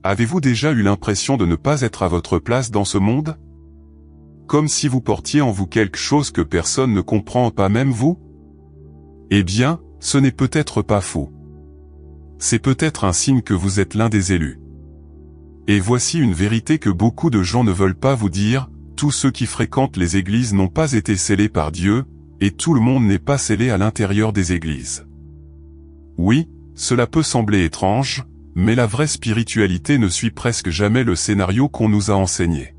Avez-vous déjà eu l'impression de ne pas être à votre place dans ce monde? Comme si vous portiez en vous quelque chose que personne ne comprend, pas même vous? Eh bien, ce n'est peut-être pas faux. C'est peut-être un signe que vous êtes l'un des élus. Et voici une vérité que beaucoup de gens ne veulent pas vous dire: tous ceux qui fréquentent les églises n'ont pas été scellés par Dieu, et tout le monde n'est pas scellé à l'intérieur des églises. Oui, cela peut sembler étrange, mais la vraie spiritualité ne suit presque jamais le scénario qu'on nous a enseigné.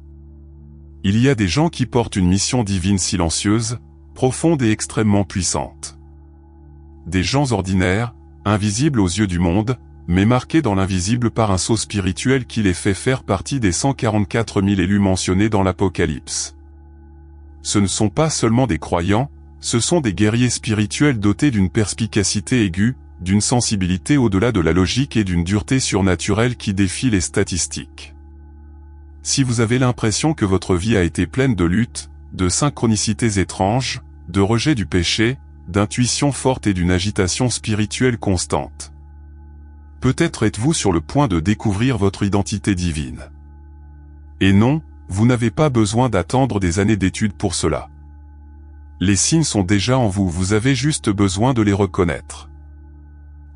Il y a des gens qui portent une mission divine silencieuse, profonde et extrêmement puissante. Des gens ordinaires, invisibles aux yeux du monde, mais marqués dans l'invisible par un sceau spirituel qui les fait faire partie des 144 000 élus mentionnés dans l'Apocalypse. Ce ne sont pas seulement des croyants, ce sont des guerriers spirituels dotés d'une perspicacité aiguë, d'une sensibilité au-delà de la logique et d'une dureté surnaturelle qui défie les statistiques. Si vous avez l'impression que votre vie a été pleine de luttes, de synchronicités étranges, de rejet du péché, d'intuition forte et d'une agitation spirituelle constante, peut-être êtes-vous sur le point de découvrir votre identité divine. Et non, vous n'avez pas besoin d'attendre des années d'études pour cela. Les signes sont déjà en vous, vous avez juste besoin de les reconnaître.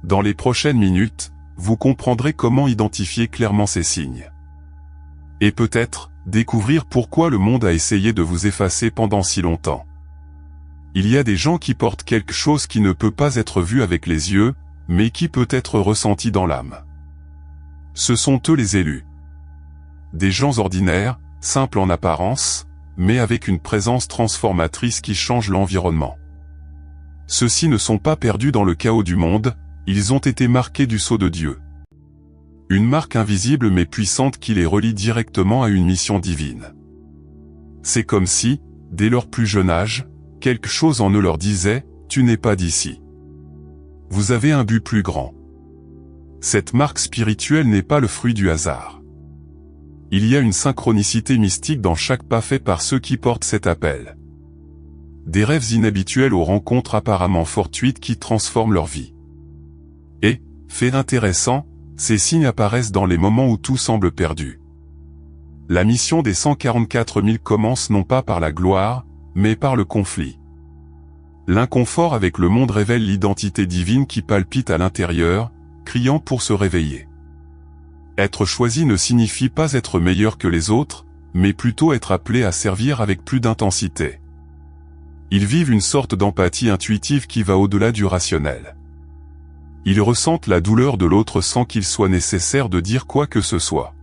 Dans les prochaines minutes, vous comprendrez comment identifier clairement ces signes. Et peut-être, découvrir pourquoi le monde a essayé de vous effacer pendant si longtemps. Il y a des gens qui portent quelque chose qui ne peut pas être vu avec les yeux, mais qui peut être ressenti dans l'âme. Ce sont eux les élus. Des gens ordinaires, simples en apparence, mais avec une présence transformatrice qui change l'environnement. Ceux-ci ne sont pas perdus dans le chaos du monde, ils ont été marqués du sceau de Dieu. Une marque invisible mais puissante qui les relie directement à une mission divine. C'est comme si, dès leur plus jeune âge, quelque chose en eux leur disait: tu n'es pas d'ici. Vous avez un but plus grand. Cette marque spirituelle n'est pas le fruit du hasard. Il y a une synchronicité mystique dans chaque pas fait par ceux qui portent cet appel. Des rêves inhabituels aux rencontres apparemment fortuites qui transforment leur vie. Et, fait intéressant, ces signes apparaissent dans les moments où tout semble perdu. La mission des 144 000 commence non pas par la gloire, mais par le conflit. L'inconfort avec le monde révèle l'identité divine qui palpite à l'intérieur, criant pour se réveiller. Être choisi ne signifie pas être meilleur que les autres, mais plutôt être appelé à servir avec plus d'intensité. Ils vivent une sorte d'empathie intuitive qui va au-delà du rationnel. Ils ressentent la douleur de l'autre sans qu'il soit nécessaire de dire quoi que ce soit.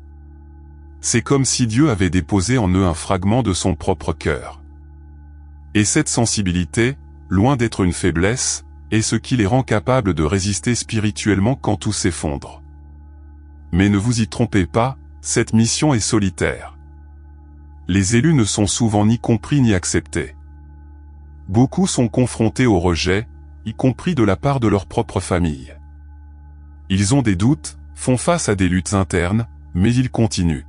C'est comme si Dieu avait déposé en eux un fragment de son propre cœur. Et cette sensibilité, loin d'être une faiblesse, est ce qui les rend capables de résister spirituellement quand tout s'effondre. Mais ne vous y trompez pas, cette mission est solitaire. Les élus ne sont souvent ni compris ni acceptés. Beaucoup sont confrontés au rejet, y compris de la part de leur propre famille. Ils ont des doutes, font face à des luttes internes, mais ils continuent.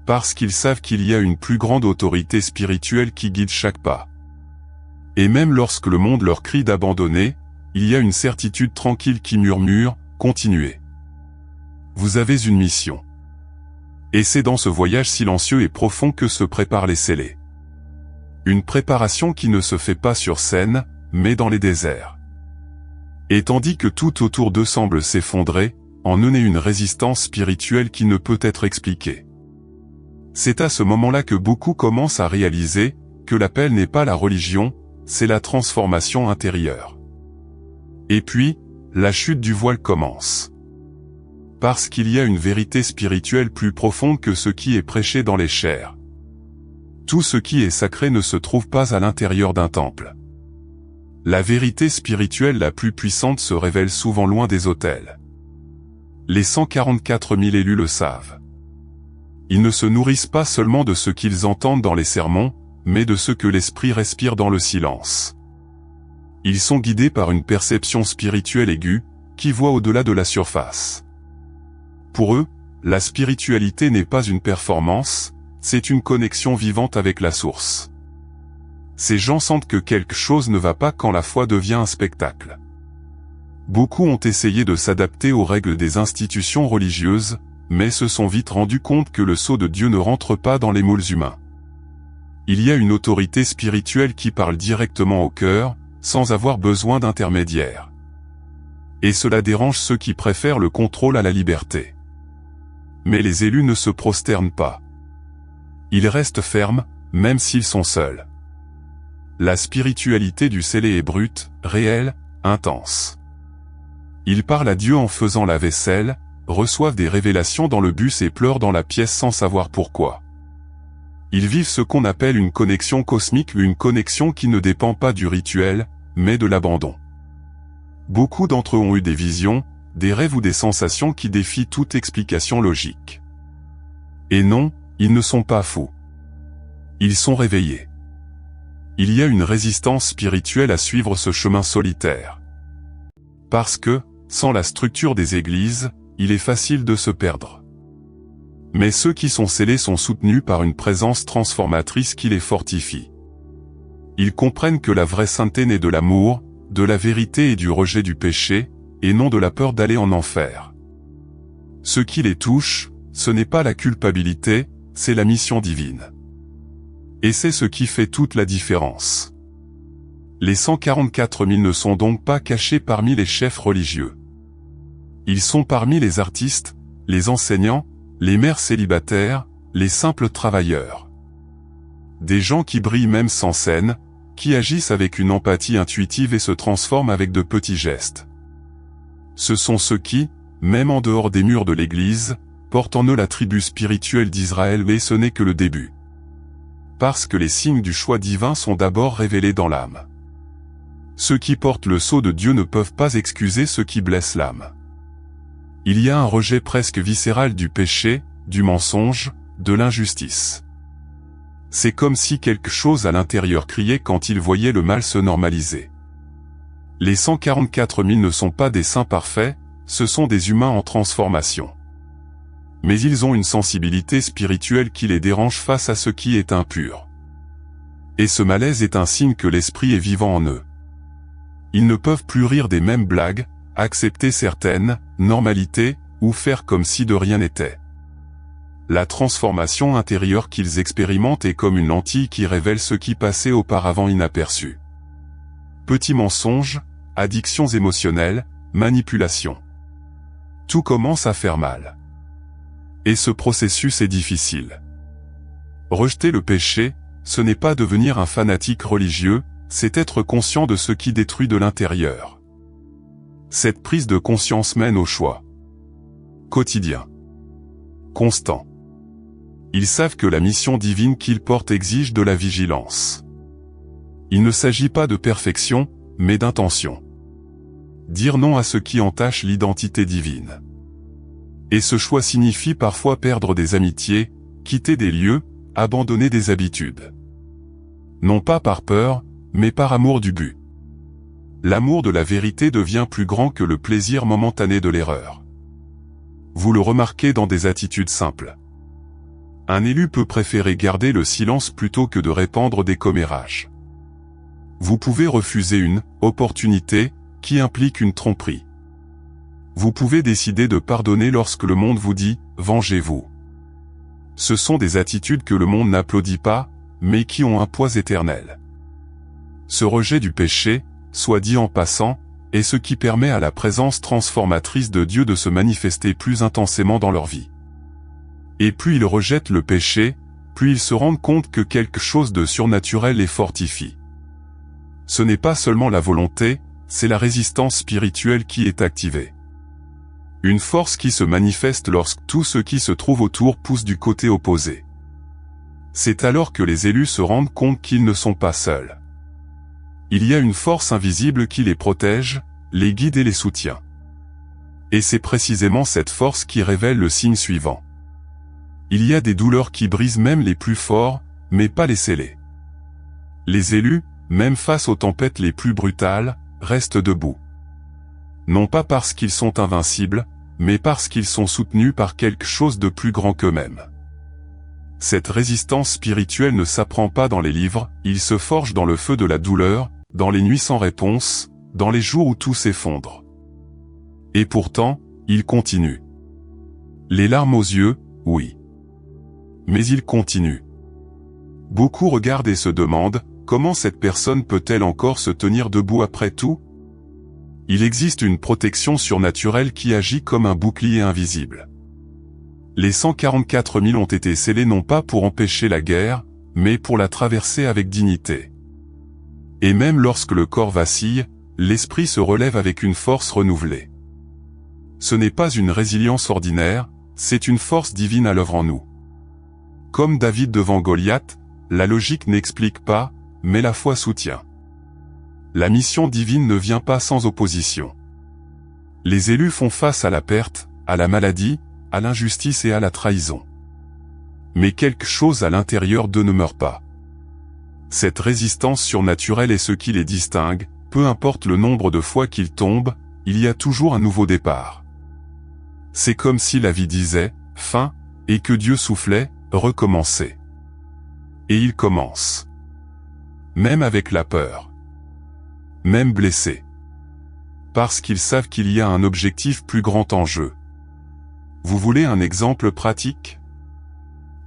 Parce qu'ils savent qu'il y a une plus grande autorité spirituelle qui guide chaque pas. Et même lorsque le monde leur crie d'abandonner, il y a une certitude tranquille qui murmure: continuez. Vous avez une mission. Et c'est dans ce voyage silencieux et profond que se préparent les scellés. Une préparation qui ne se fait pas sur scène, mais dans les déserts. Et tandis que tout autour d'eux semble s'effondrer, en eux naît une résistance spirituelle qui ne peut être expliquée. C'est à ce moment-là que beaucoup commencent à réaliser que l'appel n'est pas la religion, c'est la transformation intérieure. Et puis, la chute du voile commence. Parce qu'il y a une vérité spirituelle plus profonde que ce qui est prêché dans les chairs. Tout ce qui est sacré ne se trouve pas à l'intérieur d'un temple. La vérité spirituelle la plus puissante se révèle souvent loin des autels. Les 144 000 élus le savent. Ils ne se nourrissent pas seulement de ce qu'ils entendent dans les sermons, mais de ce que l'esprit respire dans le silence. Ils sont guidés par une perception spirituelle aiguë, qui voit au-delà de la surface. Pour eux, la spiritualité n'est pas une performance, c'est une connexion vivante avec la source. Ces gens sentent que quelque chose ne va pas quand la foi devient un spectacle. Beaucoup ont essayé de s'adapter aux règles des institutions religieuses, mais se sont vite rendus compte que le sceau de Dieu ne rentre pas dans les moules humains. Il y a une autorité spirituelle qui parle directement au cœur, sans avoir besoin d'intermédiaire. Et cela dérange ceux qui préfèrent le contrôle à la liberté. Mais les élus ne se prosternent pas. Ils restent fermes, même s'ils sont seuls. La spiritualité du scellé est brute, réelle, intense. Ils parlent à Dieu en faisant la vaisselle, reçoivent des révélations dans le bus et pleurent dans la pièce sans savoir pourquoi. Ils vivent ce qu'on appelle une connexion cosmique, une connexion qui ne dépend pas du rituel, mais de l'abandon. Beaucoup d'entre eux ont eu des visions, des rêves ou des sensations qui défient toute explication logique. Et non, ils ne sont pas fous. Ils sont réveillés. Il y a une résistance spirituelle à suivre ce chemin solitaire. Parce que, sans la structure des églises, il est facile de se perdre. Mais ceux qui sont scellés sont soutenus par une présence transformatrice qui les fortifie. Ils comprennent que la vraie sainteté naît de l'amour, de la vérité et du rejet du péché, et non de la peur d'aller en enfer. Ce qui les touche, ce n'est pas la culpabilité, c'est la mission divine. Et c'est ce qui fait toute la différence. Les 144 000 ne sont donc pas cachés parmi les chefs religieux. Ils sont parmi les artistes, les enseignants, les mères célibataires, les simples travailleurs. Des gens qui brillent même sans scène, qui agissent avec une empathie intuitive et se transforment avec de petits gestes. Ce sont ceux qui, même en dehors des murs de l'Église, portent en eux la tribu spirituelle d'Israël et ce n'est que le début. Parce que les signes du choix divin sont d'abord révélés dans l'âme. Ceux qui portent le sceau de Dieu ne peuvent pas excuser ceux qui blessent l'âme. Il y a un rejet presque viscéral du péché, du mensonge, de l'injustice. C'est comme si quelque chose à l'intérieur criait quand ils voyaient le mal se normaliser. Les 144 000 ne sont pas des saints parfaits, ce sont des humains en transformation. Mais ils ont une sensibilité spirituelle qui les dérange face à ce qui est impur. Et ce malaise est un signe que l'esprit est vivant en eux. Ils ne peuvent plus rire des mêmes blagues, accepter certaines normalités, ou faire comme si de rien n'était. La transformation intérieure qu'ils expérimentent est comme une lentille qui révèle ce qui passait auparavant inaperçu. Petits mensonges, addictions émotionnelles, manipulations. Tout commence à faire mal. Et ce processus est difficile. Rejeter le péché, ce n'est pas devenir un fanatique religieux, c'est être conscient de ce qui détruit de l'intérieur. Cette prise de conscience mène au choix. Quotidien. Constant. Ils savent que la mission divine qu'ils portent exige de la vigilance. Il ne s'agit pas de perfection, mais d'intention. Dire non à ce qui entache l'identité divine. Et ce choix signifie parfois perdre des amitiés, quitter des lieux, abandonner des habitudes. Non pas par peur, mais par amour du but. L'amour de la vérité devient plus grand que le plaisir momentané de l'erreur. Vous le remarquez dans des attitudes simples. Un élu peut préférer garder le silence plutôt que de répandre des commérages. Vous pouvez refuser une opportunité qui implique une tromperie. Vous pouvez décider de pardonner lorsque le monde vous dit « vengez-vous ». Ce sont des attitudes que le monde n'applaudit pas, mais qui ont un poids éternel. Ce rejet du péché, soit dit en passant, est ce qui permet à la présence transformatrice de Dieu de se manifester plus intensément dans leur vie. Et plus ils rejettent le péché, plus ils se rendent compte que quelque chose de surnaturel les fortifie. Ce n'est pas seulement la volonté, c'est la résistance spirituelle qui est activée. Une force qui se manifeste lorsque tout ce qui se trouve autour pousse du côté opposé. C'est alors que les élus se rendent compte qu'ils ne sont pas seuls. Il y a une force invisible qui les protège, les guide et les soutient. Et c'est précisément cette force qui révèle le signe suivant. Il y a des douleurs qui brisent même les plus forts, mais pas les scellés. Les élus, même face aux tempêtes les plus brutales, restent debout. Non pas parce qu'ils sont invincibles, mais parce qu'ils sont soutenus par quelque chose de plus grand qu'eux-mêmes. Cette résistance spirituelle ne s'apprend pas dans les livres, il se forge dans le feu de la douleur, dans les nuits sans réponse, dans les jours où tout s'effondre. Et pourtant, il continue. Les larmes aux yeux, oui. Mais il continue. Beaucoup regardent et se demandent, comment cette personne peut-elle encore se tenir debout après tout? Il existe une protection surnaturelle qui agit comme un bouclier invisible. Les 144 000 ont été scellés non pas pour empêcher la guerre, mais pour la traverser avec dignité. Et même lorsque le corps vacille, l'esprit se relève avec une force renouvelée. Ce n'est pas une résilience ordinaire, c'est une force divine à l'œuvre en nous. Comme David devant Goliath, la logique n'explique pas, mais la foi soutient. La mission divine ne vient pas sans opposition. Les élus font face à la perte, à la maladie, à l'injustice et à la trahison. Mais quelque chose à l'intérieur d'eux ne meurt pas. Cette résistance surnaturelle est ce qui les distingue, peu importe le nombre de fois qu'ils tombent, il y a toujours un nouveau départ. C'est comme si la vie disait « fin » et que Dieu soufflait « recommencer ». Et il commence. Même avec la peur. Même blessés. Parce qu'ils savent qu'il y a un objectif plus grand en jeu. Vous voulez un exemple pratique?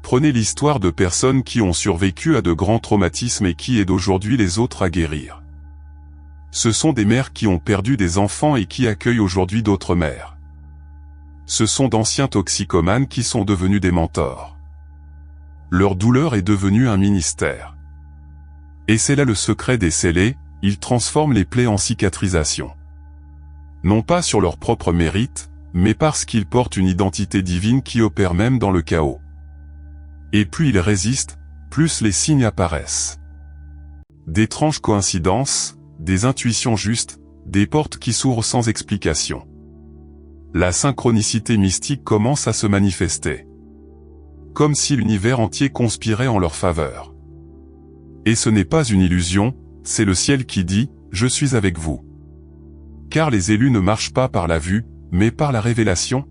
Prenez l'histoire de personnes qui ont survécu à de grands traumatismes et qui aident aujourd'hui les autres à guérir. Ce sont des mères qui ont perdu des enfants et qui accueillent aujourd'hui d'autres mères. Ce sont d'anciens toxicomanes qui sont devenus des mentors. Leur douleur est devenue un ministère. Et c'est là le secret des scellés, ils transforment les plaies en cicatrisation. Non pas sur leur propre mérite, mais parce qu'ils portent une identité divine qui opère même dans le chaos. Et plus ils résistent, plus les signes apparaissent. D'étranges coïncidences, des intuitions justes, des portes qui s'ouvrent sans explication. La synchronicité mystique commence à se manifester. Comme si l'univers entier conspirait en leur faveur. Et ce n'est pas une illusion, c'est le ciel qui dit « Je suis avec vous ». Car les élus ne marchent pas par la vue, mais par la révélation.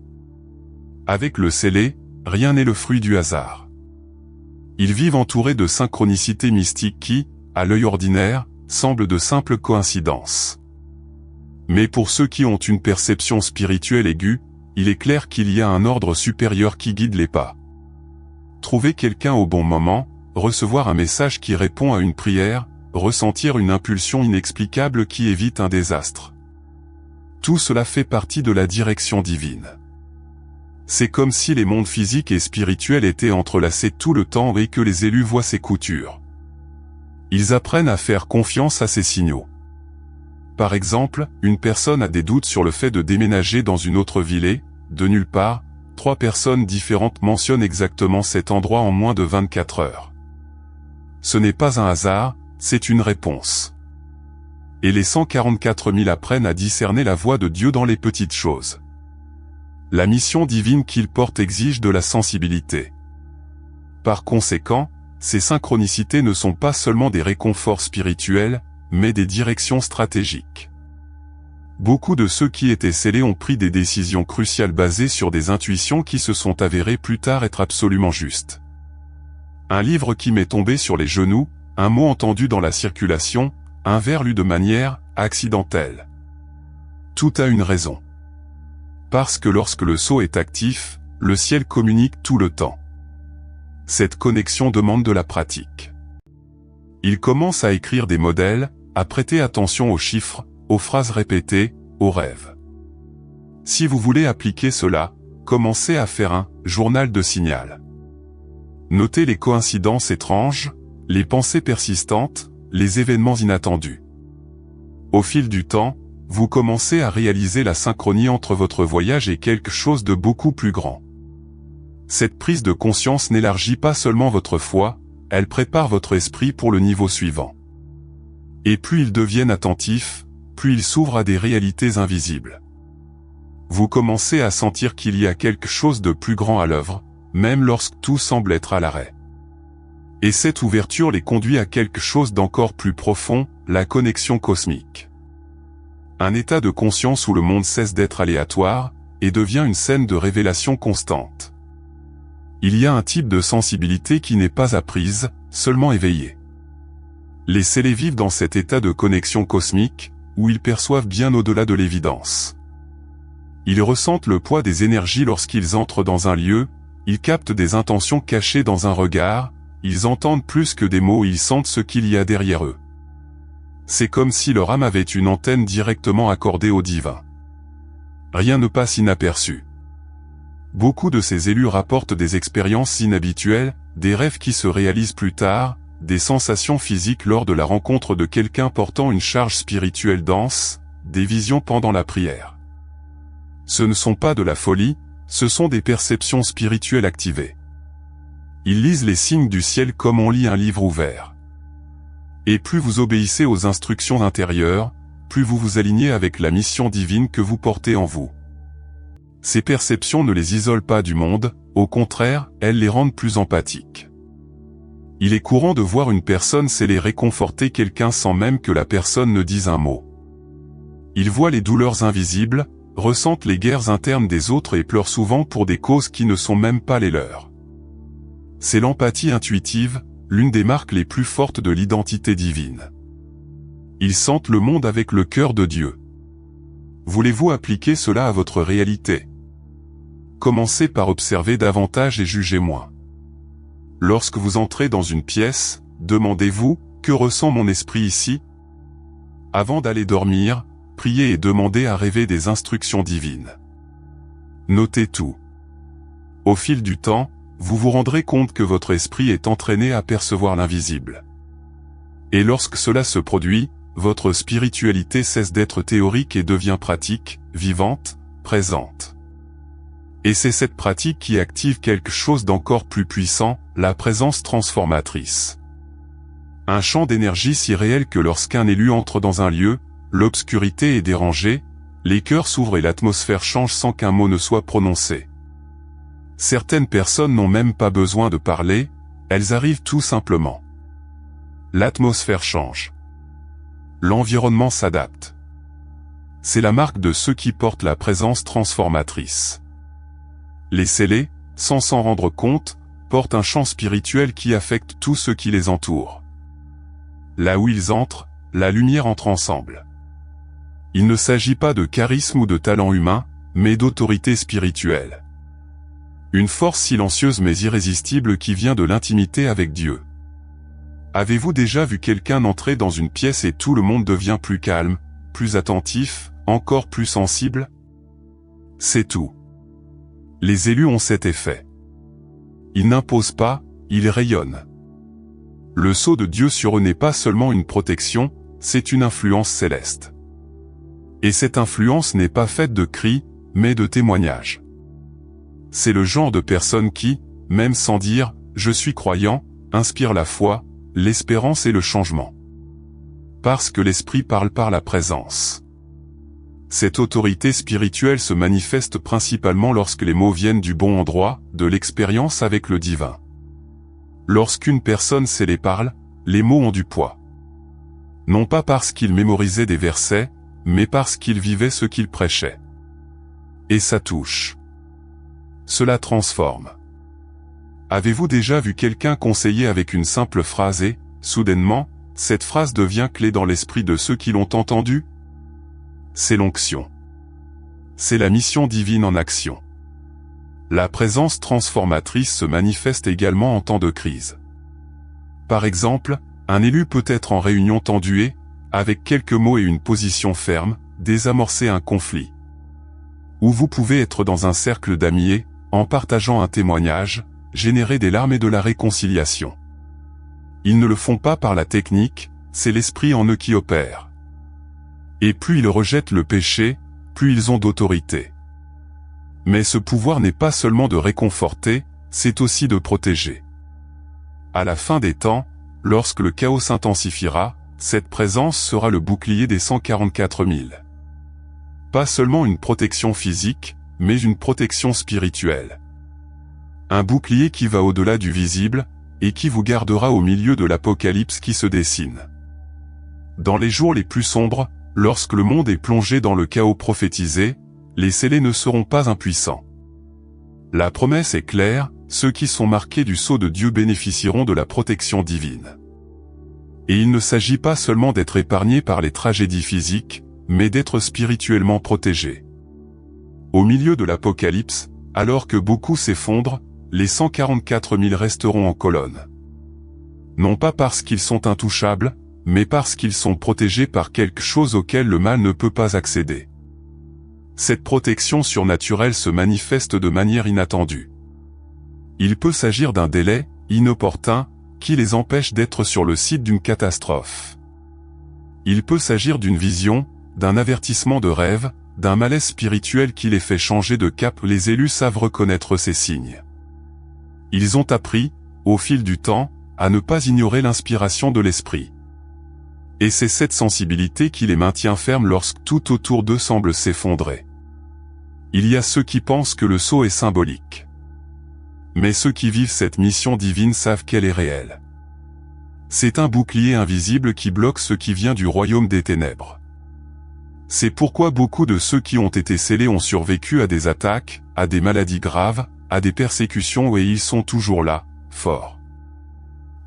Avec le scellé, rien n'est le fruit du hasard. Ils vivent entourés de synchronicités mystiques qui, à l'œil ordinaire, semblent de simples coïncidences. Mais pour ceux qui ont une perception spirituelle aiguë, il est clair qu'il y a un ordre supérieur qui guide les pas. Trouver quelqu'un au bon moment, recevoir un message qui répond à une prière, ressentir une impulsion inexplicable qui évite un désastre. Tout cela fait partie de la direction divine. C'est comme si les mondes physiques et spirituels étaient entrelacés tout le temps et que les élus voient ces coutures. Ils apprennent à faire confiance à ces signaux. Par exemple, une personne a des doutes sur le fait de déménager dans une autre ville et, de nulle part, 3 personnes différentes mentionnent exactement cet endroit en moins de 24 heures. Ce n'est pas un hasard, c'est une réponse. Et les 144 000 apprennent à discerner la voix de Dieu dans les petites choses. La mission divine qu'ils portent exige de la sensibilité. Par conséquent, ces synchronicités ne sont pas seulement des réconforts spirituels, mais des directions stratégiques. Beaucoup de ceux qui étaient scellés ont pris des décisions cruciales basées sur des intuitions qui se sont avérées plus tard être absolument justes. Un livre qui m'est tombé sur les genoux, un mot entendu dans la circulation, un vers lu de manière accidentelle. Tout a une raison. Parce que lorsque le sceau est actif, le ciel communique tout le temps. Cette connexion demande de la pratique. Il commence à écrire des modèles, à prêter attention aux chiffres, aux phrases répétées, aux rêves. Si vous voulez appliquer cela, commencez à faire un journal de signal. Notez les coïncidences étranges, les pensées persistantes, les événements inattendus. Au fil du temps, vous commencez à réaliser la synchronie entre votre voyage et quelque chose de beaucoup plus grand. Cette prise de conscience n'élargit pas seulement votre foi, elle prépare votre esprit pour le niveau suivant. Et plus ils deviennent attentifs, plus ils s'ouvrent à des réalités invisibles. Vous commencez à sentir qu'il y a quelque chose de plus grand à l'œuvre, même lorsque tout semble être à l'arrêt. Et cette ouverture les conduit à quelque chose d'encore plus profond, la connexion cosmique. Un état de conscience où le monde cesse d'être aléatoire, et devient une scène de révélation constante. Il y a un type de sensibilité qui n'est pas apprise, seulement éveillée. Les scellés vivent dans cet état de connexion cosmique, où ils perçoivent bien au-delà de l'évidence. Ils ressentent le poids des énergies lorsqu'ils entrent dans un lieu, ils captent des intentions cachées dans un regard, ils entendent plus que des mots, ils sentent ce qu'il y a derrière eux. C'est comme si leur âme avait une antenne directement accordée au divin. Rien ne passe inaperçu. Beaucoup de ces élus rapportent des expériences inhabituelles, des rêves qui se réalisent plus tard, des sensations physiques lors de la rencontre de quelqu'un portant une charge spirituelle dense, des visions pendant la prière. Ce ne sont pas de la folie, ce sont des perceptions spirituelles activées. Ils lisent les signes du ciel comme on lit un livre ouvert. Et plus vous obéissez aux instructions intérieures, plus vous vous alignez avec la mission divine que vous portez en vous. Ces perceptions ne les isolent pas du monde, au contraire, elles les rendent plus empathiques. Il est courant de voir une personne sceller réconforter quelqu'un sans même que la personne ne dise un mot. Ils voient les douleurs invisibles, ressentent les guerres internes des autres et pleurent souvent pour des causes qui ne sont même pas les leurs. C'est l'empathie intuitive, l'une des marques les plus fortes de l'identité divine. Ils sentent le monde avec le cœur de Dieu. Voulez-vous appliquer cela à votre réalité? Commencez par observer davantage et juger moins. Lorsque vous entrez dans une pièce, demandez-vous, que ressent mon esprit ici? Avant d'aller dormir, priez et demandez à rêver des instructions divines. Notez tout. Au fil du temps, vous vous rendrez compte que votre esprit est entraîné à percevoir l'invisible. Et lorsque cela se produit, votre spiritualité cesse d'être théorique et devient pratique, vivante, présente. Et c'est cette pratique qui active quelque chose d'encore plus puissant, la présence transformatrice. Un champ d'énergie si réel que lorsqu'un élu entre dans un lieu, l'obscurité est dérangée, les cœurs s'ouvrent et l'atmosphère change sans qu'un mot ne soit prononcé. Certaines personnes n'ont même pas besoin de parler, elles arrivent tout simplement. L'atmosphère change. L'environnement s'adapte. C'est la marque de ceux qui portent la présence transformatrice. Les scellés, sans s'en rendre compte, portent un champ spirituel qui affecte tous ceux qui les entourent. Là où ils entrent, la lumière entre ensemble. Il ne s'agit pas de charisme ou de talent humain, mais d'autorité spirituelle. Une force silencieuse mais irrésistible qui vient de l'intimité avec Dieu. Avez-vous déjà vu quelqu'un entrer dans une pièce et tout le monde devient plus calme, plus attentif, encore plus sensible? C'est tout. Les élus ont cet effet. Ils n'imposent pas, ils rayonnent. Le sceau de Dieu sur eux n'est pas seulement une protection, c'est une influence céleste. Et cette influence n'est pas faite de cris, mais de témoignages. C'est le genre de personne qui, même sans dire « je suis croyant », inspire la foi, l'espérance et le changement. Parce que l'esprit parle par la présence. Cette autorité spirituelle se manifeste principalement lorsque les mots viennent du bon endroit, de l'expérience avec le divin. Lorsqu'une personne scellée parle, les mots ont du poids. Non pas parce qu'il mémorisait des versets, mais parce qu'il vivait ce qu'il prêchait. Et ça touche. Cela transforme. Avez-vous déjà vu quelqu'un conseiller avec une simple phrase et, soudainement, cette phrase devient clé dans l'esprit de ceux qui l'ont entendue? C'est l'onction. C'est la mission divine en action. La présence transformatrice se manifeste également en temps de crise. Par exemple, un élu peut être en réunion tendue et, avec quelques mots et une position ferme, désamorcer un conflit. Ou vous pouvez être dans un cercle d'amis et, en partageant un témoignage, générer des larmes et de la réconciliation. Ils ne le font pas par la technique, c'est l'esprit en eux qui opère. Et plus ils rejettent le péché, plus ils ont d'autorité. Mais ce pouvoir n'est pas seulement de réconforter, c'est aussi de protéger. À la fin des temps, lorsque le chaos s'intensifiera, cette présence sera le bouclier des 144 000. Pas seulement une protection physique, mais une protection spirituelle. Un bouclier qui va au-delà du visible, et qui vous gardera au milieu de l'apocalypse qui se dessine. Dans les jours les plus sombres, lorsque le monde est plongé dans le chaos prophétisé, les scellés ne seront pas impuissants. La promesse est claire, ceux qui sont marqués du sceau de Dieu bénéficieront de la protection divine. Et il ne s'agit pas seulement d'être épargnés par les tragédies physiques, mais d'être spirituellement protégés. Au milieu de l'Apocalypse, alors que beaucoup s'effondrent, les 144 000 resteront en colonne. Non pas parce qu'ils sont intouchables, mais parce qu'ils sont protégés par quelque chose auquel le mal ne peut pas accéder. Cette protection surnaturelle se manifeste de manière inattendue. Il peut s'agir d'un délai, inopportun, qui les empêche d'être sur le site d'une catastrophe. Il peut s'agir d'une vision, d'un avertissement de rêve, d'un malaise spirituel qui les fait changer de cap. Les élus savent reconnaître ces signes. Ils ont appris, au fil du temps, à ne pas ignorer l'inspiration de l'esprit. Et c'est cette sensibilité qui les maintient fermes lorsque tout autour d'eux semble s'effondrer. Il y a ceux qui pensent que le sceau est symbolique. Mais ceux qui vivent cette mission divine savent qu'elle est réelle. C'est un bouclier invisible qui bloque ce qui vient du royaume des ténèbres. C'est pourquoi beaucoup de ceux qui ont été scellés ont survécu à des attaques, à des maladies graves, à des persécutions et ils sont toujours là, forts.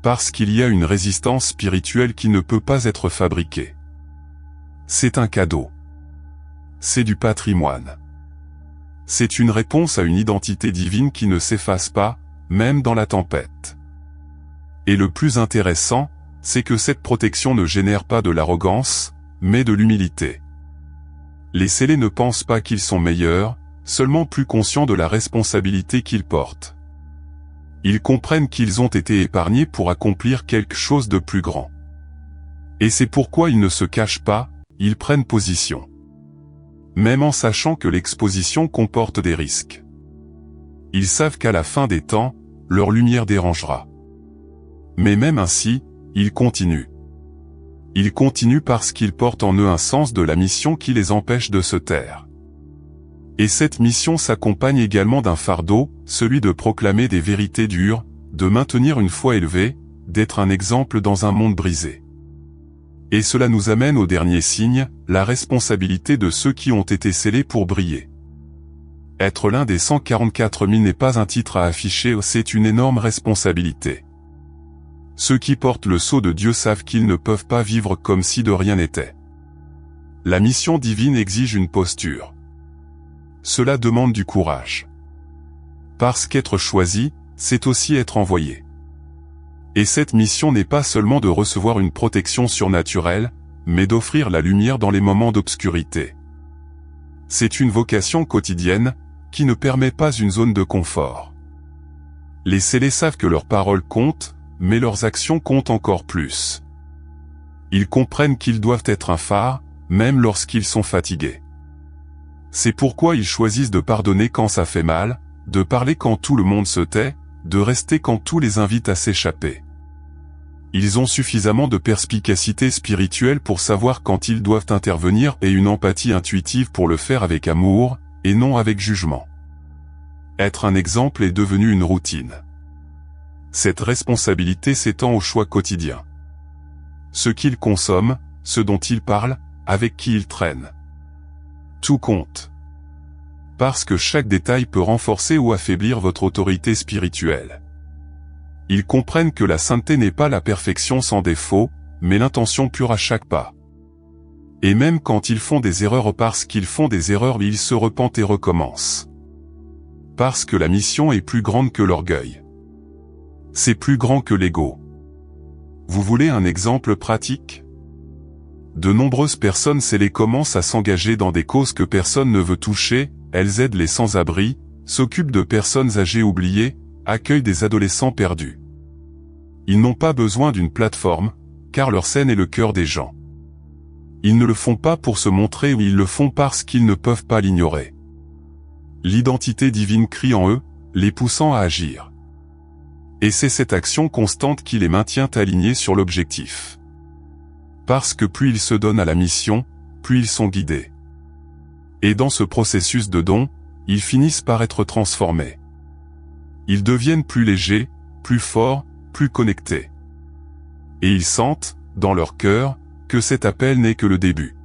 Parce qu'il y a une résistance spirituelle qui ne peut pas être fabriquée. C'est un cadeau. C'est du patrimoine. C'est une réponse à une identité divine qui ne s'efface pas, même dans la tempête. Et le plus intéressant, c'est que cette protection ne génère pas de l'arrogance, mais de l'humilité. Les scellés ne pensent pas qu'ils sont meilleurs, seulement plus conscients de la responsabilité qu'ils portent. Ils comprennent qu'ils ont été épargnés pour accomplir quelque chose de plus grand. Et c'est pourquoi ils ne se cachent pas, ils prennent position. Même en sachant que l'exposition comporte des risques. Ils savent qu'à la fin des temps, leur lumière dérangera. Mais même ainsi, ils continuent. Ils continuent parce qu'ils portent en eux un sens de la mission qui les empêche de se taire. Et cette mission s'accompagne également d'un fardeau, celui de proclamer des vérités dures, de maintenir une foi élevée, d'être un exemple dans un monde brisé. Et cela nous amène au dernier signe, la responsabilité de ceux qui ont été scellés pour briller. Être l'un des 144 000 n'est pas un titre à afficher, c'est une énorme responsabilité. Ceux qui portent le sceau de Dieu savent qu'ils ne peuvent pas vivre comme si de rien n'était. La mission divine exige une posture. Cela demande du courage. Parce qu'être choisi, c'est aussi être envoyé. Et cette mission n'est pas seulement de recevoir une protection surnaturelle, mais d'offrir la lumière dans les moments d'obscurité. C'est une vocation quotidienne, qui ne permet pas une zone de confort. Les scellés savent que leurs paroles comptent, mais leurs actions comptent encore plus. Ils comprennent qu'ils doivent être un phare, même lorsqu'ils sont fatigués. C'est pourquoi ils choisissent de pardonner quand ça fait mal, de parler quand tout le monde se tait, de rester quand tout les invite à s'échapper. Ils ont suffisamment de perspicacité spirituelle pour savoir quand ils doivent intervenir et une empathie intuitive pour le faire avec amour, et non avec jugement. Être un exemple est devenu une routine. Cette responsabilité s'étend aux choix quotidiens. Ce qu'ils consomment, ce dont ils parlent, avec qui ils traînent. Tout compte. Parce que chaque détail peut renforcer ou affaiblir votre autorité spirituelle. Ils comprennent que la sainteté n'est pas la perfection sans défaut, mais l'intention pure à chaque pas. Et même quand ils font des erreurs parce qu'ils font des erreurs, ils se repentent et recommencent. Parce que la mission est plus grande que l'orgueil. C'est plus grand que l'ego. Vous voulez un exemple pratique ? De nombreuses personnes scellées commencent à s'engager dans des causes que personne ne veut toucher, elles aident les sans-abri, s'occupent de personnes âgées oubliées, accueillent des adolescents perdus. Ils n'ont pas besoin d'une plateforme, car leur scène est le cœur des gens. Ils ne le font pas pour se montrer ou ils le font parce qu'ils ne peuvent pas l'ignorer. L'identité divine crie en eux, les poussant à agir. Et c'est cette action constante qui les maintient alignés sur l'objectif. Parce que plus ils se donnent à la mission, plus ils sont guidés. Et dans ce processus de don, ils finissent par être transformés. Ils deviennent plus légers, plus forts, plus connectés. Et ils sentent, dans leur cœur, que cet appel n'est que le début.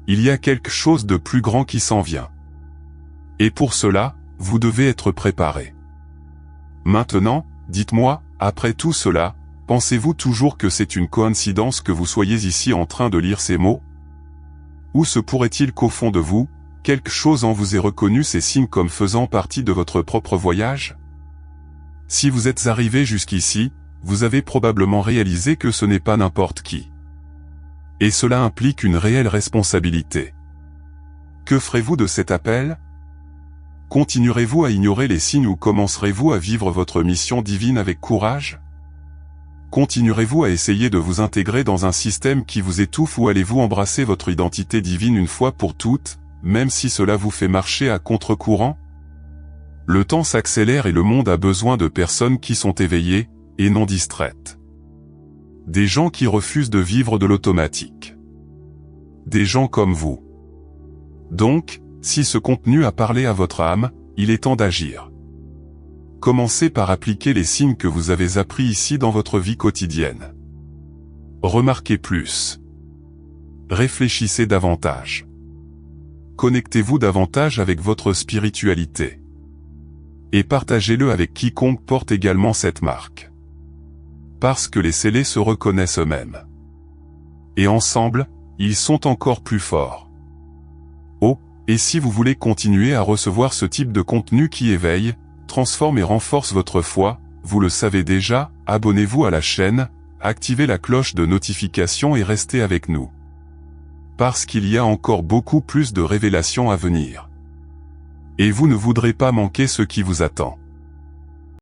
Il y a quelque chose de plus grand qui s'en vient. Et pour cela, vous devez être préparés. Maintenant, dites-moi, après tout cela, pensez-vous toujours que c'est une coïncidence que vous soyez ici en train de lire ces mots ? Ou se pourrait-il qu'au fond de vous, quelque chose en vous ait reconnu ces signes comme faisant partie de votre propre voyage? Si vous êtes arrivé jusqu'ici, vous avez probablement réalisé que ce n'est pas n'importe qui. Et cela implique une réelle responsabilité. Que ferez-vous de cet appel? Continuerez-vous à ignorer les signes ou commencerez-vous à vivre votre mission divine avec courage? Continuerez-vous à essayer de vous intégrer dans un système qui vous étouffe ou allez-vous embrasser votre identité divine une fois pour toutes, même si cela vous fait marcher à contre-courant? Le temps s'accélère et le monde a besoin de personnes qui sont éveillées, et non distraites. Des gens qui refusent de vivre de l'automatique. Des gens comme vous. Donc, si ce contenu a parlé à votre âme, il est temps d'agir. Commencez par appliquer les signes que vous avez appris ici dans votre vie quotidienne. Remarquez plus. Réfléchissez davantage. Connectez-vous davantage avec votre spiritualité. Et partagez-le avec quiconque porte également cette marque. Parce que les scellés se reconnaissent eux-mêmes. Et ensemble, ils sont encore plus forts. Oh, et si vous voulez continuer à recevoir ce type de contenu qui éveille, transforme et renforce votre foi, vous le savez déjà, abonnez-vous à la chaîne, activez la cloche de notification et restez avec nous. Parce qu'il y a encore beaucoup plus de révélations à venir. Et vous ne voudrez pas manquer ce qui vous attend.